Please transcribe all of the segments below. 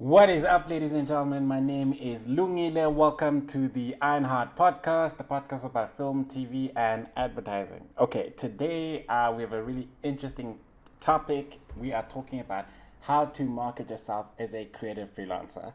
What is up, ladies and gentlemen? My name is Lungile. Welcome to the Ironheart Podcast, the podcast about film, TV, and advertising. Okay, today we have a really interesting topic. We are talking about how to market yourself as a creative freelancer.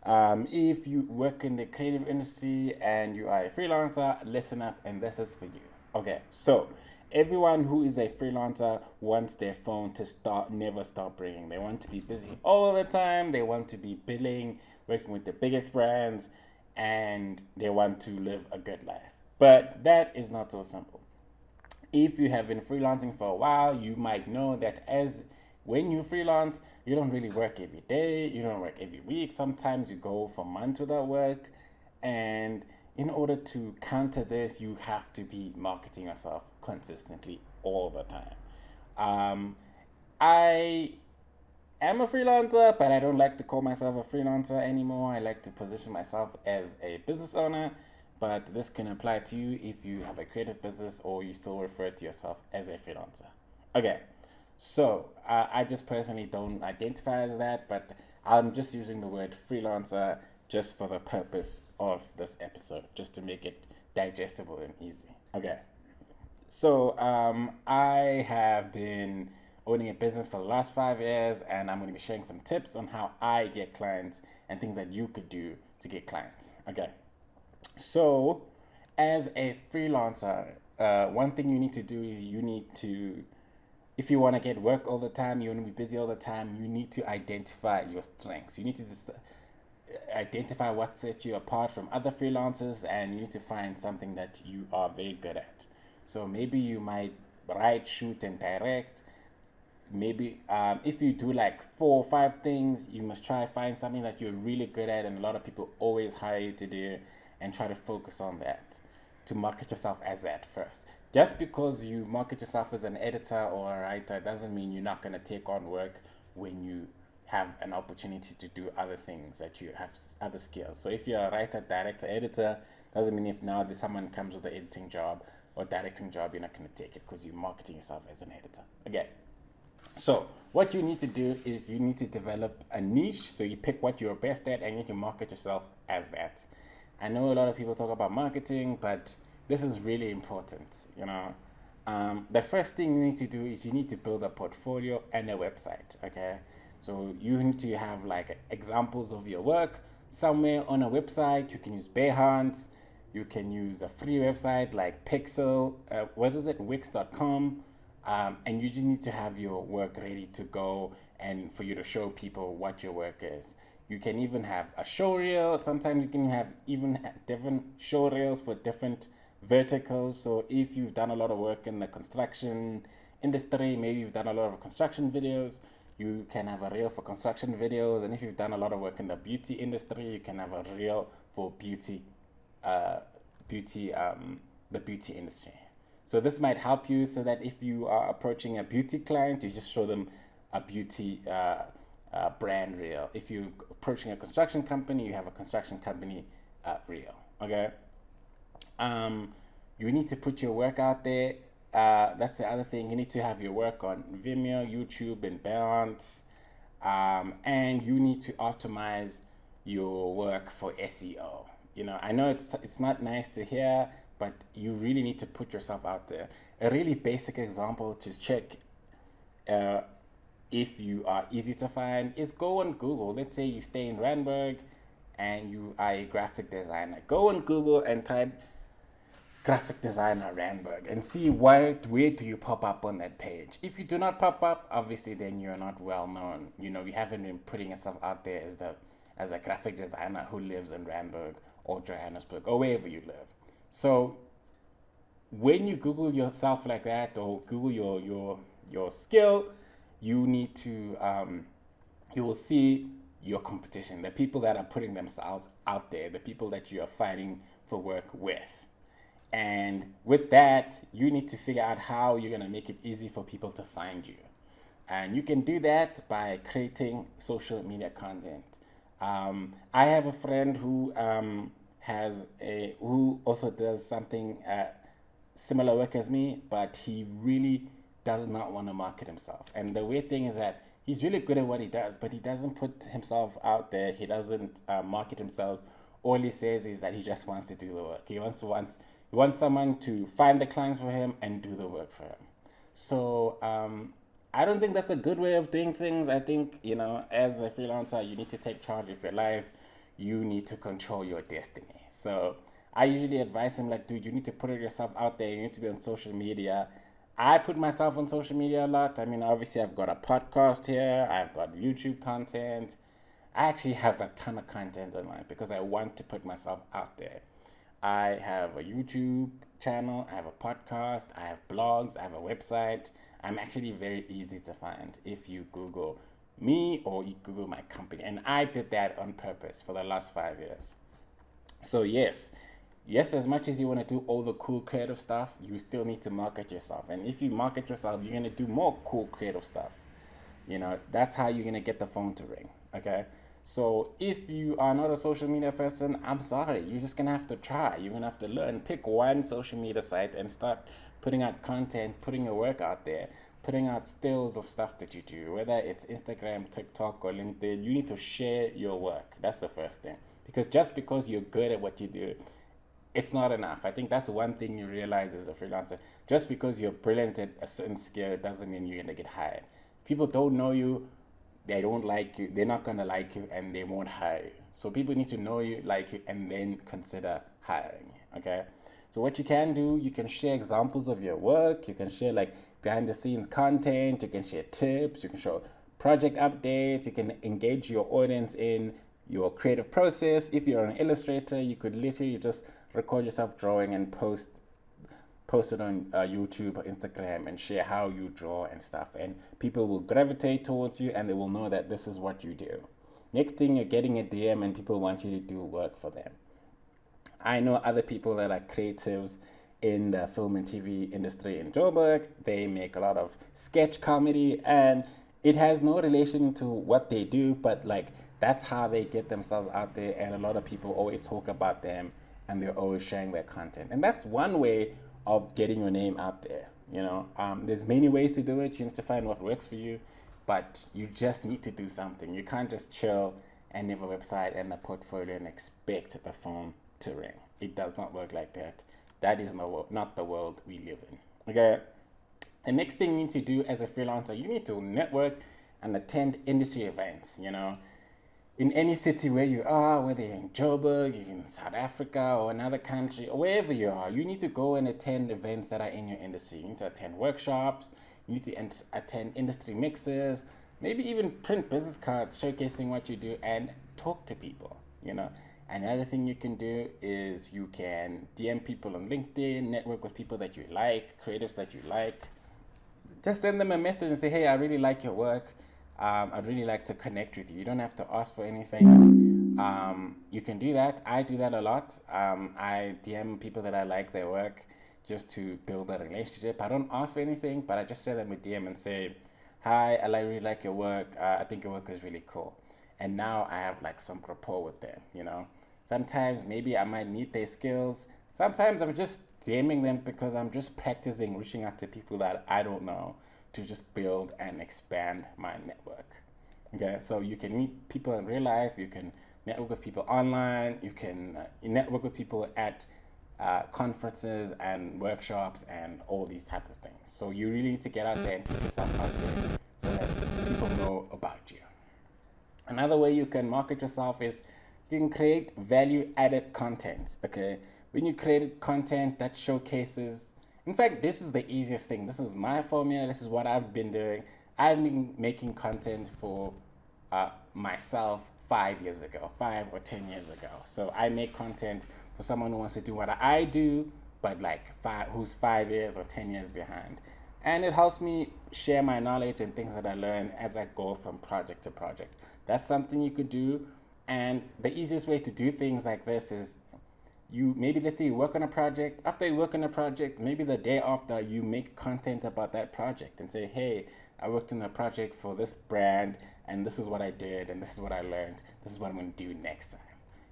If you work in the creative industry and you are a freelancer, listen up, and this is for you. Okay, so everyone who is a freelancer wants their phone to never stop ringing. They want to be busy all the time. They want to be billing, working with the biggest brands, and they want to live a good life. But that is not so simple. If you have been freelancing for a while, you might know that when you freelance, you don't really work every day, you don't work every week. Sometimes you go for months without work. And in order to counter this, you have to be marketing yourself consistently all the time. I am a freelancer, but I don't like to call myself a freelancer anymore. I like to position myself as a business owner, but this can apply to you if you have a creative business or you still refer to yourself as a freelancer. Okay, so I just personally don't identify as that, but I'm just using the word freelancer just for the purpose of this episode, just to make it digestible and easy. Okay, so I have been owning a business for the last 5 years, and I'm going to be sharing some tips on how I get clients and things that you could do to get clients. Okay, so as a freelancer, one thing you need to do is if you want to get work all the time, you want to be busy all the time, you need to identify your strengths. You need to identify what sets you apart from other freelancers, and you need to find something that you are very good at. So maybe you might write, shoot, and direct. Maybe if you do like 4 or 5 things, you must try to find something that you're really good at, and a lot of people always hire you to do, and try to focus on that, to market yourself as that first. Just because you market yourself as an editor or a writer doesn't mean you're not going to take on work when you have an opportunity to do other things, that you have other skills. So if you're a writer, director, editor, doesn't mean if now someone comes with an editing job or directing job, you're not going to take it because you're marketing yourself as an editor. Okay. So what you need to do is you need to develop a niche. So you pick what you're best at and you can market yourself as that. I know a lot of people talk about marketing, but this is really important. The first thing you need to do is you need to build a portfolio and a website. Okay, so you need to have like examples of your work somewhere on a website. You can use Behance. You can use a free website like Pixel. Wix.com. And you just need to have your work ready to go and for you to show people what your work is. You can even have a show reel. Sometimes you can have different show reels for different verticals. So if you've done a lot of work in the construction industry, maybe you've done a lot of construction videos, you can have a reel for construction videos. And if you've done a lot of work in the beauty industry, you can have a reel for the beauty industry. So this might help you so that if you are approaching a beauty client, you just show them a beauty brand reel. If you're approaching a construction company, you have a construction company reel. Okay. You need to put your work out there. That's the other thing. You need to have your work on Vimeo, YouTube, and Behance. And you need to optimize your work for SEO. I know it's not nice to hear, but you really need to put yourself out there. A really basic example to check if you are easy to find is go on Google. Let's say you stay in Randburg and you are a graphic designer. Go on Google and type graphic designer Randburg and see where do you pop up on that page. If you do not pop up, obviously then you're not well known. You haven't been putting yourself out there as a graphic designer who lives in Randburg or Johannesburg or wherever you live. So when you Google yourself like that, or Google your skill, you need to you will see your competition, the people that are putting themselves out there, the people that you are fighting for work with. And with that, you need to figure out how you're going to make it easy for people to find you. And you can do that by creating social media content. I have a friend who who also does something similar work as me, but he really does not want to market himself. And the weird thing is that he's really good at what he does, but he doesn't put himself out there. He doesn't market himself. All he says is that he just wants to do the work. He wants someone to find the clients for him and do the work for him. So I don't think that's a good way of doing things. I think, as a freelancer, you need to take charge of your life. You need to control your destiny. So I usually advise him, like, dude, you need to put yourself out there. You need to be on social media. I put myself on social media a lot. I mean, obviously, I've got a podcast here. I've got YouTube content. I actually have a ton of content online because I want to put myself out there. I have a YouTube channel, I have a podcast, I have blogs, I have a website. I'm actually very easy to find if you Google me or you Google my company. And I did that on purpose for the last 5 years. So yes, as much as you want to do all the cool creative stuff, you still need to market yourself. And if you market yourself, you're going to do more cool creative stuff. That's how you're going to get the phone to ring. Okay. So if you are not a social media person, I'm sorry, you're just going to have to try. You're going to have to learn. Pick one social media site and start putting out content, putting your work out there, putting out stills of stuff that you do, whether it's Instagram, TikTok, or LinkedIn. You need to share your work. That's the first thing. Because just because you're good at what you do, it's not enough. I think that's one thing you realize as a freelancer. Just because you're brilliant at a certain skill doesn't mean you're going to get hired. People don't know you, they don't like you, they're not going to like you, and they won't hire you. So people need to know you, like you, and then consider hiring you, okay? So what you can do, you can share examples of your work, you can share like behind the scenes content, you can share tips, you can show project updates, you can engage your audience in your creative process. If you're an illustrator, you could literally just record yourself drawing and post it on YouTube or Instagram and share how you draw and stuff, and people will gravitate towards you and they will know that this is what you do. Next thing, you're getting a DM and people want you to do work for them. I know other people that are creatives in the film and TV industry in Joburg. They make a lot of sketch comedy and it has no relation to what they do, but like that's how they get themselves out there, and a lot of people always talk about them and they're always sharing their content. And that's one way of getting your name out there. There's many ways to do it. You need to find what works for you, but you just need to do something. You can't just chill and have a website and a portfolio and expect the phone to ring. It does not work like that. That is not the world we live in. Okay. The next thing you need to do as a freelancer, you need to network and attend industry events. In any city where you are, whether you're in Joburg, you're in South Africa or another country, or wherever you are, you need to go and attend events that are in your industry. You need to attend workshops, you need to attend industry mixes, maybe even print business cards showcasing what you do and talk to people. Another thing you can do is you can DM people on LinkedIn, network with people that you like, creatives that you like. Just send them a message and say, hey, I really like your work. I'd really like to connect with you. You don't have to ask for anything. You can do that. I do that a lot. I DM people that I like their work just to build a relationship. I don't ask for anything, but I just send them a DM and say, hi, I really like your work. I think your work is really cool. And now I have like some rapport with them, Sometimes maybe I might need their skills. Sometimes I'm just DMing them because I'm just practicing reaching out to people that I don't know, to just build and expand my network. Okay, so you can meet people in real life, you can network with people online, you can network with people at conferences and workshops and all these type of things. So you really need to get out there and put yourself out there so that people know about you. Another way you can market yourself is you can create value-added content. Okay, when you create content that showcases, in fact, this is the easiest thing. This is my formula. This is what I've been doing. I've been making content for myself 5 years ago, 5 or 10 years ago. So I make content for someone who wants to do what I do, but who's 5 years or 10 years behind. And it helps me share my knowledge and things that I learn as I go from project to project. That's something you could do. And the easiest way to do things like this is let's say you work on a project. After you work on a project, maybe the day after, you make content about that project and say, hey, I worked on a project for this brand and this is what I did and this is what I learned. This is what I'm going to do next time.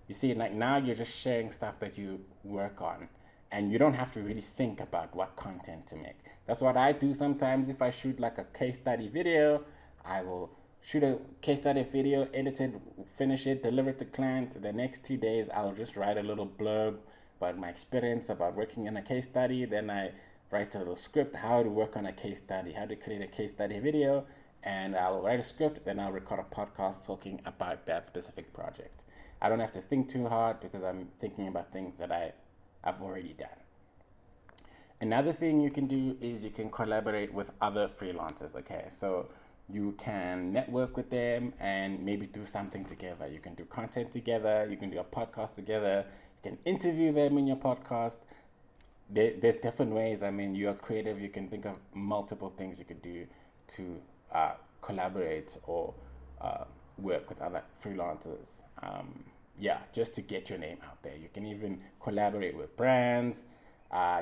You see, like now you're just sharing stuff that you work on and you don't have to really think about what content to make. That's what I do sometimes. If I shoot like a case study video, I will shoot a case study video, edit it, finish it, deliver it to client. The next 2 days, I'll just write a little blurb about my experience about working in a case study. Then I write a little script, how to work on a case study, how to create a case study video, and I'll write a script, then I'll record a podcast talking about that specific project. I don't have to think too hard because I'm thinking about things that I've already done. Another thing you can do is you can collaborate with other freelancers, okay? So you can network with them and maybe do something together. You can do content together, you can do a podcast together, you can interview them in your podcast. There's different ways. I mean, you're creative, you can think of multiple things you could do to collaborate or work with other freelancers. Just to get your name out there. You can even collaborate with brands.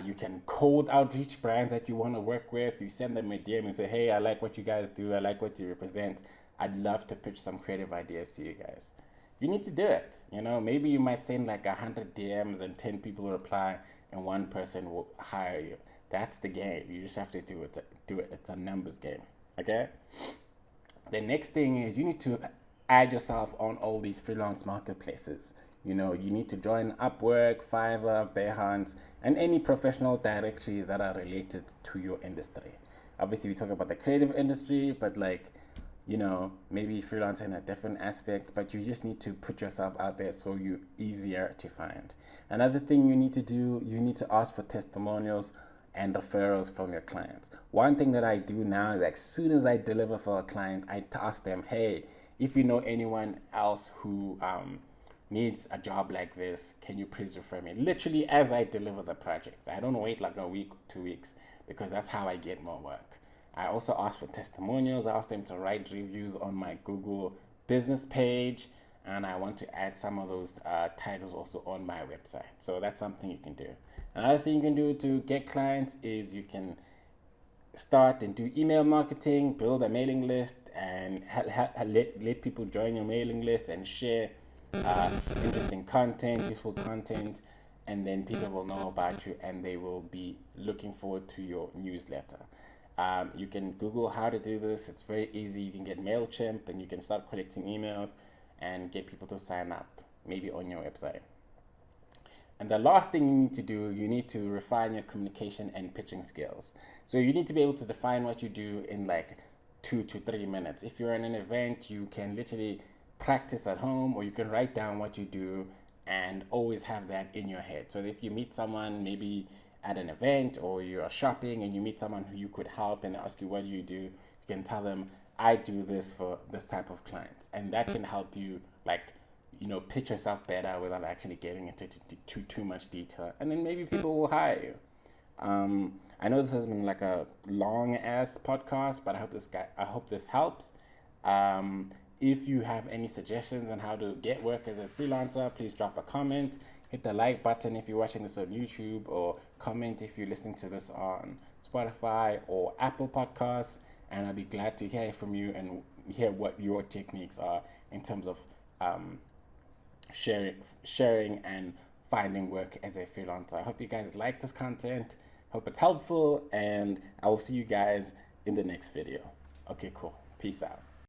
You can cold outreach brands that you want to work with. You send them a DM and say, hey, I like what you guys do. I like what you represent. I'd love to pitch some creative ideas to you guys. You need to do it. Maybe you might send like 100 DMs and 10 people reply and one person will hire you. That's the game. You just have to do it. It's a numbers game. Okay? The next thing is you need to add yourself on all these freelance marketplaces. You need to join Upwork, Fiverr, Behance, and any professional directories that are related to your industry. Obviously, we talk about the creative industry, but maybe freelance in a different aspect, but you just need to put yourself out there so you're easier to find. Another thing you need to do, you need to ask for testimonials and referrals from your clients. One thing that I do now is as soon as I deliver for a client, I ask them, hey, if you know anyone else who needs a job like this, can you please refer me? Literally as I deliver the project. I don't wait like a week, 2 weeks, because that's how I get more work. I also ask for testimonials. I ask them to write reviews on my Google business page, and I want to add some of those titles also on my website. So that's something you can do. Another thing you can do to get clients is you can start and do email marketing, build a mailing list, and let people join your mailing list and share interesting content, useful content, and then people will know about you and they will be looking forward to your newsletter. You can Google how to do this. It's very easy. You can get MailChimp and you can start collecting emails and get people to sign up, maybe on your website. And the last thing you need to do, you need to refine your communication and pitching skills. So you need to be able to define what you do in like 2 to 3 minutes. If you're in an event, you can literally practice at home, or you can write down what you do and always have that in your head. So if you meet someone maybe at an event or you're shopping and you meet someone who you could help and ask you, what do? You can tell them, I do this for this type of clients. And that can help you pitch yourself better without actually getting into too much detail. And then maybe people will hire you. I know this has been like a long ass podcast, but I hope this helps. If you have any suggestions on how to get work as a freelancer, please drop a comment. Hit the like button if you're watching this on YouTube, or comment if you're listening to this on Spotify or Apple Podcasts. And I'll be glad to hear from you and hear what your techniques are in terms of sharing and finding work as a freelancer. I hope you guys like this content. Hope it's helpful, and I will see you guys in the next video. Okay, cool. Peace out.